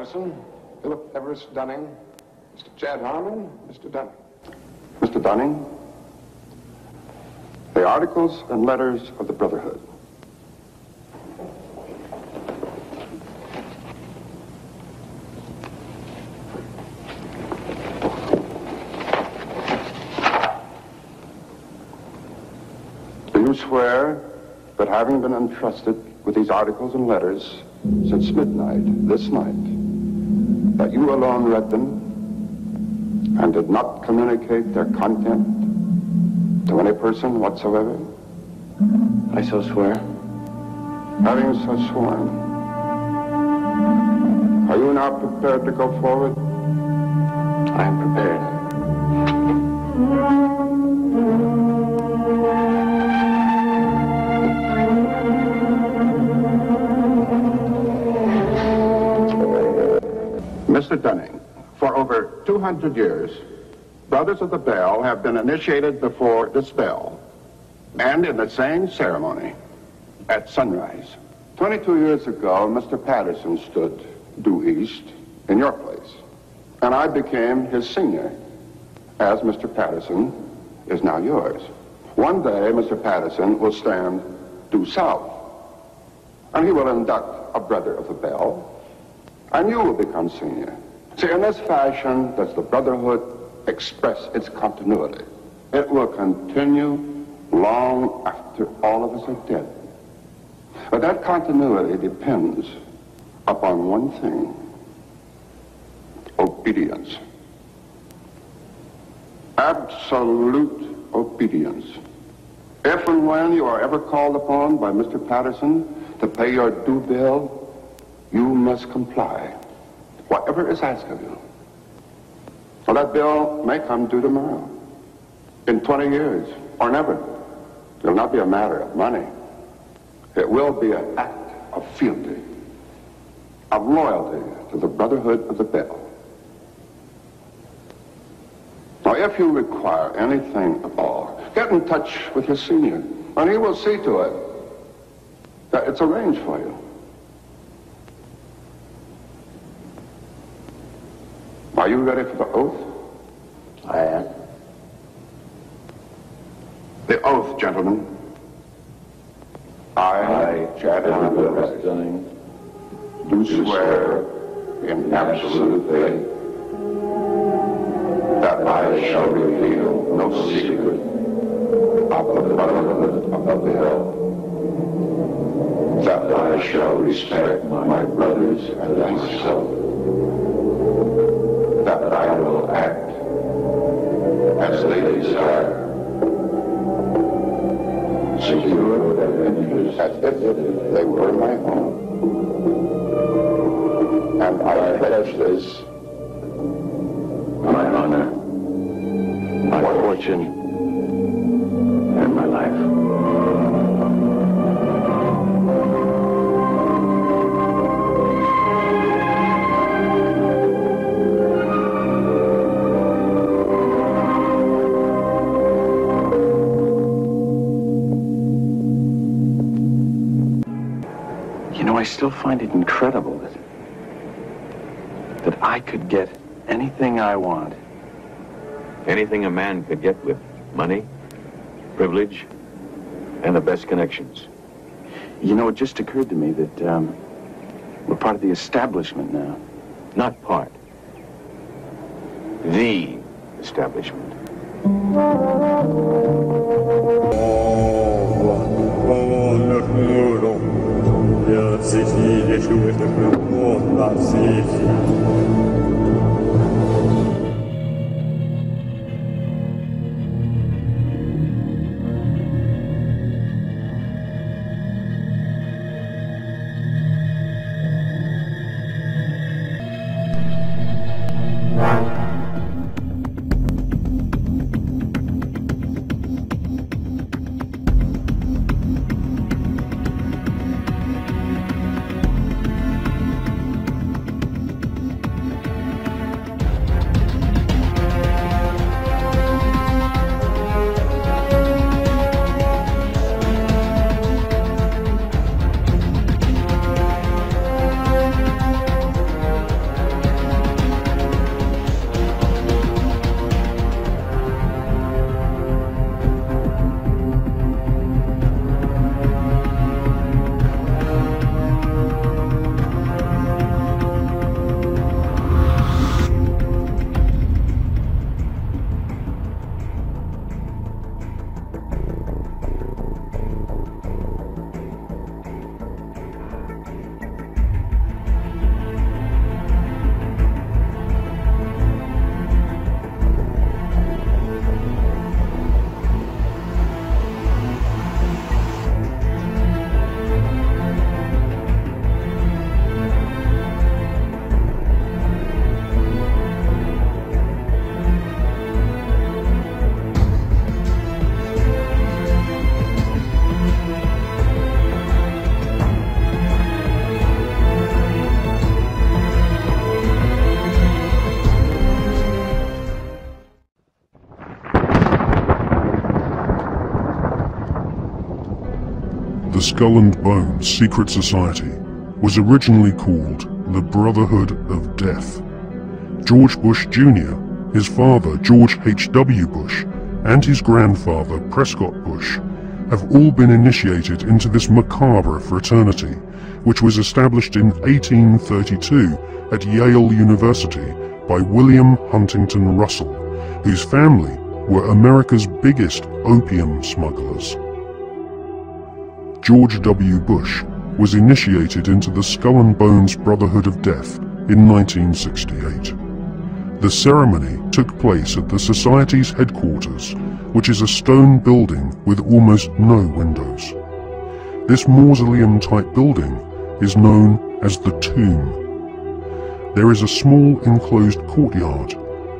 Patterson, Philip Everest Dunning, Mr. Chad Harmon, Mr. Dunning. Mr. Dunning, the articles and letters of the Brotherhood. Do you swear that having been entrusted with these articles and letters since midnight this night, that you alone read them and did not communicate their content to any person whatsoever? I so swear. Having so sworn, are you now prepared to go forward? I am prepared. Mr. Dunning, for over 200 years, Brothers of the Bell have been initiated before this bell, and in the same ceremony, at sunrise. 22 years ago, Mr. Patterson stood due east in your place, and I became his senior, as Mr. Patterson is now yours. One day, Mr. Patterson will stand due south, and he will induct a Brother of the Bell, and you will become senior. See, in this fashion does the Brotherhood express its continuity. It will continue long after all of us are dead. But that continuity depends upon one thing: obedience. Absolute obedience. If and when you are ever called upon by Mr. Patterson to pay your due bill, you must comply, whatever is asked of you. Well, that bill may come due tomorrow, in 20 years, or never. It will not be a matter of money. It will be an act of fealty, of loyalty to the Brotherhood of the Bell. Now, if you require anything at all, get in touch with your senior, and he will see to it that it's arranged for you. Are you ready for the oath? I am. The oath, gentlemen. I, Chad Dunning, do swear in absolute faith that I shall reveal no secret of the Brotherhood of the Bell, that I shall respect my brothers and myself, that I will act as they desire, secure their interests as if they were my own. And I pledge this, My honor, my fortune, and my life. I still find it incredible that I could get anything I want. Anything a man could get with money, privilege, and the best connections. You know, it just occurred to me that we're part of the establishment now. Not part. The establishment. The Skull and Bones secret society was originally called the Brotherhood of Death. George Bush Jr., his father George H.W. Bush, and his grandfather Prescott Bush have all been initiated into this macabre fraternity, which was established in 1832 at Yale University by William Huntington Russell, whose family were America's biggest opium smugglers. George W. Bush was initiated into the Skull and Bones Brotherhood of Death in 1968. The ceremony took place at the Society's headquarters, which is a stone building with almost no windows. This mausoleum-type building is known as the Tomb. There is a small enclosed courtyard,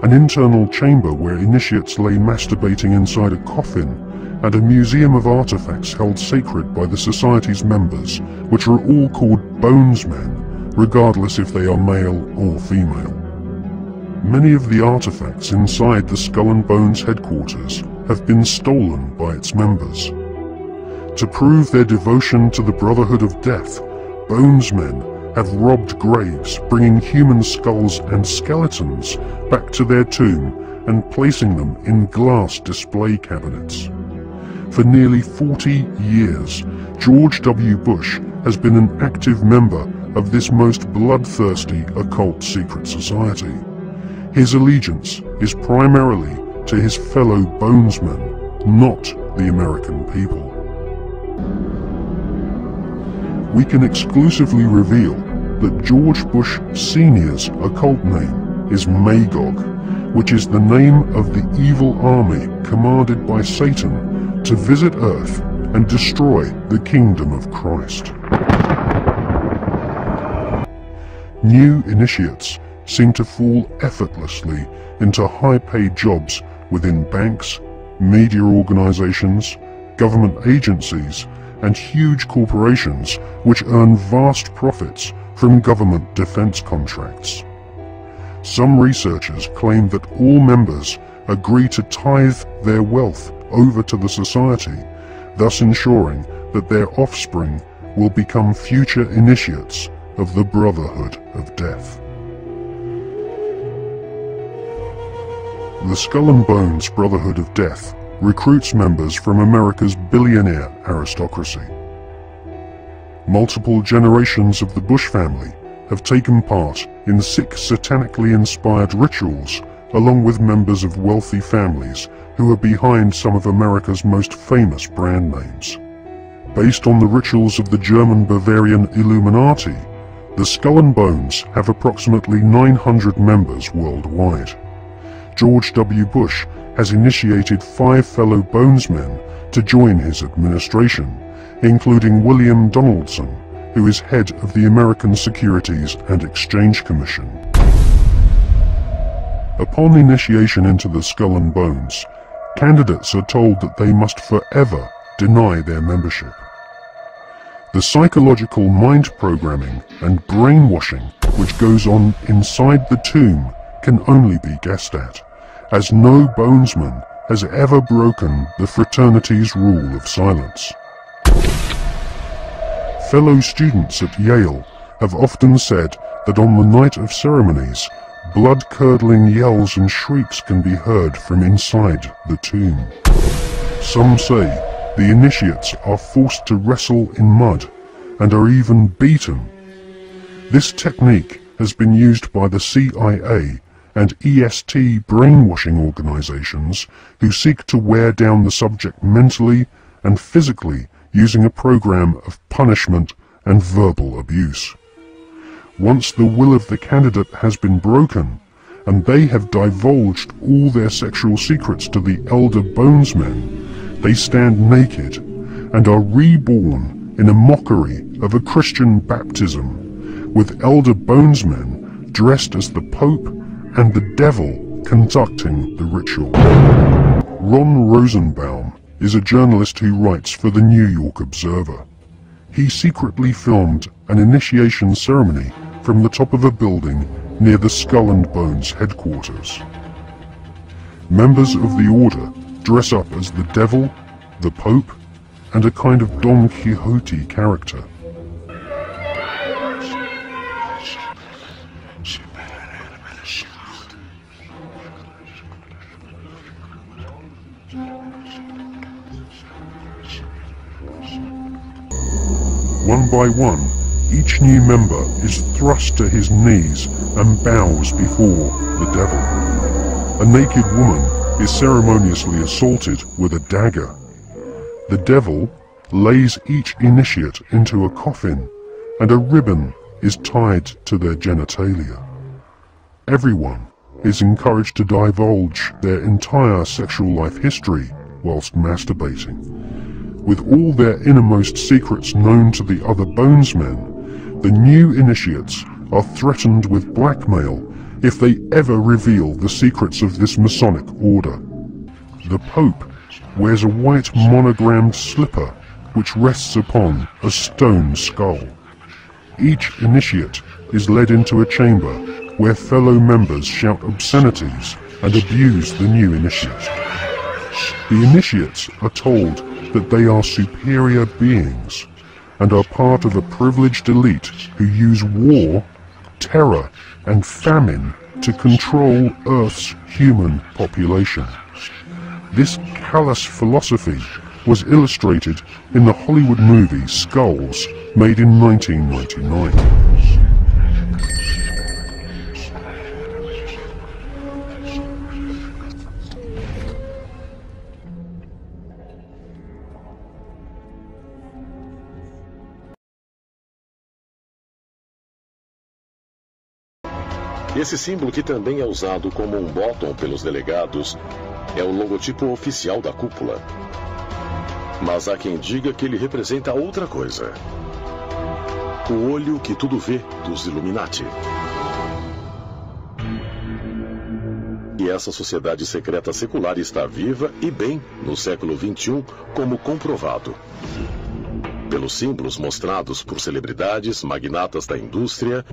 an internal chamber where initiates lay masturbating inside a coffin, and a museum of artifacts held sacred by the Society's members, which are all called Bonesmen, regardless if they are male or female. Many of the artifacts inside the Skull and Bones headquarters have been stolen by its members. To prove their devotion to the Brotherhood of Death, Bonesmen have robbed graves, bringing human skulls and skeletons back to their tomb and placing them in glass display cabinets. For nearly 40 years, George W. Bush has been an active member of this most bloodthirsty occult secret society. His allegiance is primarily to his fellow Bonesmen, not the American people. We can exclusively reveal that George Bush Sr.'s occult name is Magog, which is the name of the evil army commanded by Satan to visit Earth and destroy the kingdom of Christ. New initiates seem to fall effortlessly into high-paid jobs within banks, media organizations, government agencies, and huge corporations which earn vast profits from government defense contracts. Some researchers claim that all members agree to tithe their wealth over to the society, thus ensuring that their offspring will become future initiates of the Brotherhood of Death. The Skull and Bones Brotherhood of Death recruits members from America's billionaire aristocracy. Multiple generations of the Bush family have taken part in 6 satanically inspired rituals, along with members of wealthy families who are behind some of America's most famous brand names. Based on the rituals of the German Bavarian Illuminati, the Skull and Bones have approximately 900 members worldwide. George W. Bush has initiated 5 fellow Bonesmen to join his administration, including William Donaldson, who is head of the American Securities and Exchange Commission. Upon initiation into the Skull and Bones, candidates are told that they must forever deny their membership. The psychological mind programming and brainwashing which goes on inside the tomb can only be guessed at, as no Bonesman has ever broken the fraternity's rule of silence. Fellow students at Yale have often said that on the night of ceremonies, blood-curdling yells and shrieks can be heard from inside the tomb. Some say the initiates are forced to wrestle in mud and are even beaten. This technique has been used by the CIA and EST brainwashing organizations who seek to wear down the subject mentally and physically using a program of punishment and verbal abuse. Once the will of the candidate has been broken, and they have divulged all their sexual secrets to the elder Bonesmen, they stand naked and are reborn in a mockery of a Christian baptism, with elder Bonesmen dressed as the Pope and the devil conducting the ritual. Ron Rosenbaum is a journalist who writes for the New York Observer. He secretly filmed an initiation ceremony from the top of a building near the Skull and Bones headquarters. Members of the order dress up as the devil, the Pope, and a kind of Don Quixote character. One by one, each new member is thrust to his knees and bows before the devil. A naked woman is ceremoniously assaulted with a dagger. The devil lays each initiate into a coffin, and a ribbon is tied to their genitalia. Everyone is encouraged to divulge their entire sexual life history whilst masturbating. With all their innermost secrets known to the other bonesmen, the new initiates are threatened with blackmail if they ever reveal the secrets of this Masonic order. The Pope wears a white monogrammed slipper which rests upon a stone skull. Each initiate is led into a chamber where fellow members shout obscenities and abuse the new initiate. The initiates are told that they are superior beings and are part of a privileged elite who use war, terror and famine to control Earth's human population. This callous philosophy was illustrated in the Hollywood movie Skulls, made in 1999. Esse símbolo, que também é usado como um bottom pelos delegados, é o logotipo oficial da cúpula. Mas há quem diga que ele representa outra coisa. O olho que tudo vê dos Illuminati. E essa sociedade secreta secular está viva e bem no século XXI, como comprovado pelos símbolos mostrados por celebridades, magnatas da indústria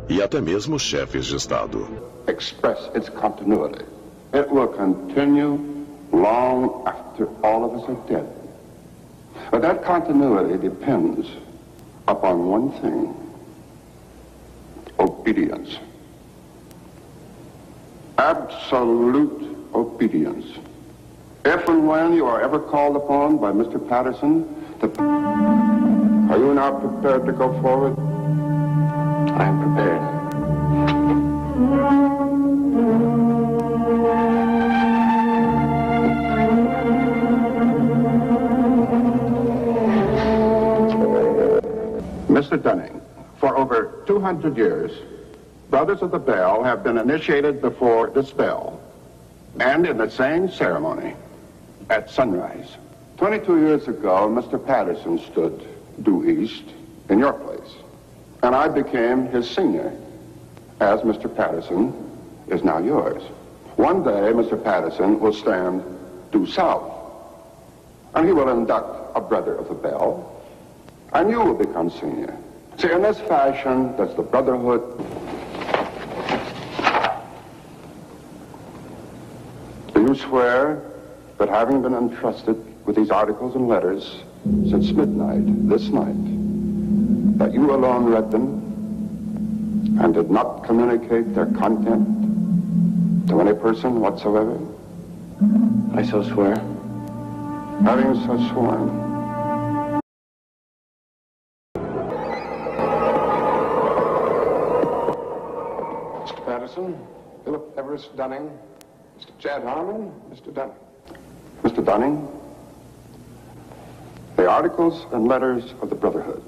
e até mesmo chefes de Estado. Express its continuity. It will continue long after all of us are dead. But that continuity depends upon one thing: obedience. Absolute obedience. If and when you are ever called upon by Mr. Patterson to... Are you now prepared to go forward? I am prepared. Mr. Dunning, for over 200 years, Brothers of the Bell have been initiated before the spell, and in the same ceremony at sunrise. 22 years ago, Mr. Patterson stood due east in your place, and I became his senior, as Mr. Patterson is now yours. One day, Mr. Patterson will stand due south, and he will induct a Brother of the Bell, and you will become senior. See, in this fashion, does the Brotherhood... Do you swear that, having been entrusted with these articles and letters since midnight this night, that you alone read them and did not communicate their content to any person whatsoever? I so swear. Having so sworn, Mr. Patterson, Philip Everest Dunning, Mr. Chad Harmon, Mr. Dunning. Mr. Dunning, the articles and letters of the Brotherhood